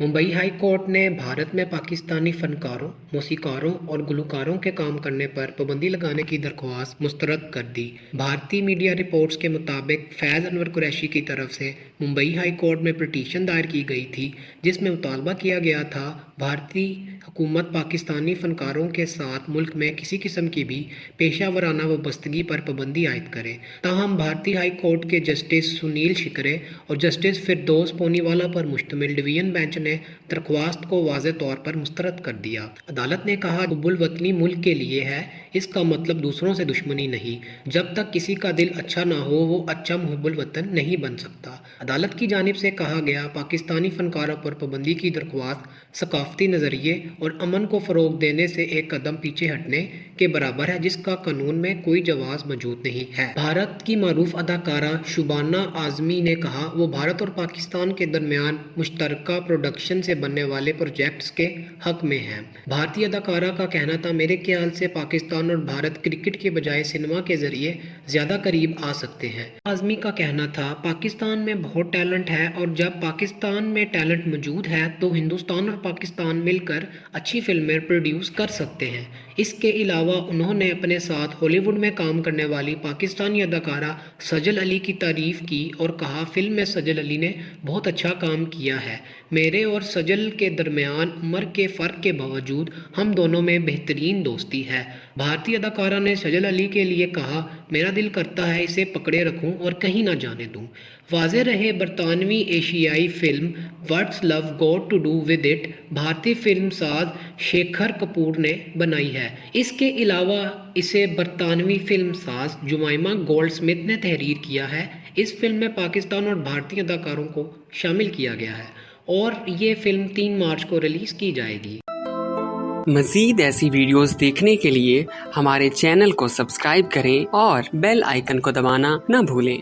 Mumbai high court ने भारत में पाकिस्तानी फनकारों, मौसीकारों और गुलकारों के काम करने पर पाबंदी लगाने की दरख्वास्त मुस्तरद कर दी। भारतीय मीडिया रिपोर्ट्स के मुताबिक फैज़ अनवर कुरैशी की तरफ से मुंबई हाई कोर्ट में पिटीशन दायर की गई थी, जिसमें मुतालबा किया गया था भारतीय हुकूमत पाकिस्तानी फनकारों के साथ मुल्क में किसी किस्म की भी पेशा वराना वाबस्तगी पर पाबंदी आयद करे। ताहम भारतीय हाई कोर्ट के जस्टिस सुनील शिकरे और जस्टिस फिरदौस पोनीवाला पर मुश्तमिल डिवीजन बेंच ने दरख्वास्त को वाज़ेह तौर पर मुस्तरद कर दिया। अदालत ने कहा, हुब्बुल वतनी मुल्क के लिए है, इसका मतलब दूसरों से दुश्मनी नहीं। जब तक किसी का दिल अच्छा ना हो वो अच्छा मुहिब्बुल वतन नहीं बन सकता। अदालत की जानिब से कहा गया, पाकिस्तानी फनकारों पर पाबंदी की दरख्वास्त सकाफती नज़रिए और अमन को फ़रोग देने से एक कदम पीछे हटने के बराबर है, जिसका कानून में कोई जवाज़ मौजूद नहीं है। भारत की मारूफ अदाकारा शुबाना आज़मी ने कहा, वो भारत और पाकिस्तान के दरमियान मुश्तरका प्रोडक्शन से बनने वाले प्रोजेक्ट्स के हक में हैं। भारतीय अदाकारा का कहना था, मेरे ख्याल से पाकिस्तान और भारत क्रिकेट के बजाय सिनेमा के जरिए ज़्यादा करीब आ सकते हैं। आज़मी का कहना था, पाकिस्तान में बहुत टैलेंट है और जब पाकिस्तान में टैलेंट मौजूद है तो हिंदुस्तान और पाकिस्तान मिलकर अच्छी फिल्में प्रोड्यूस कर सकते हैं। इसके अलावा उन्होंने अपने साथ हॉलीवुड में काम करने वाली पाकिस्तानी अदाकारा सजल अली की तारीफ की और कहा, फिल्म में सजल अली ने बहुत अच्छा काम किया है। मेरे और सजल के दरमियान उम्र के फ़र्क के बावजूद हम दोनों में बेहतरीन दोस्ती है। भारतीय अदाकारा ने सजल अली के लिए कहा, मेरा दिल करता है इसे पकड़े रखूं और कहीं ना जाने दूं। वाज़ेह रहे, बरतानवी एशियाई film what's love got to do with it भारतीय फिल्म साज शेखर कपूर ने बनाई है। इसके अलावा इसे बरतानवी फिल्म साज जुमाइमा गोल्डस्मिथ ने तहरीर किया है। इस फिल्म में पाकिस्तान और भारतीय अदाकारों को शामिल किया गया है और ये फिल्म 3 मार्च को रिलीज़ की जाएगी। मज़ीद ऐसी वीडियोस देखने के लिए हमारे चैनल को सब्सक्राइब करें और बेल आइकन को दबाना न भूलें।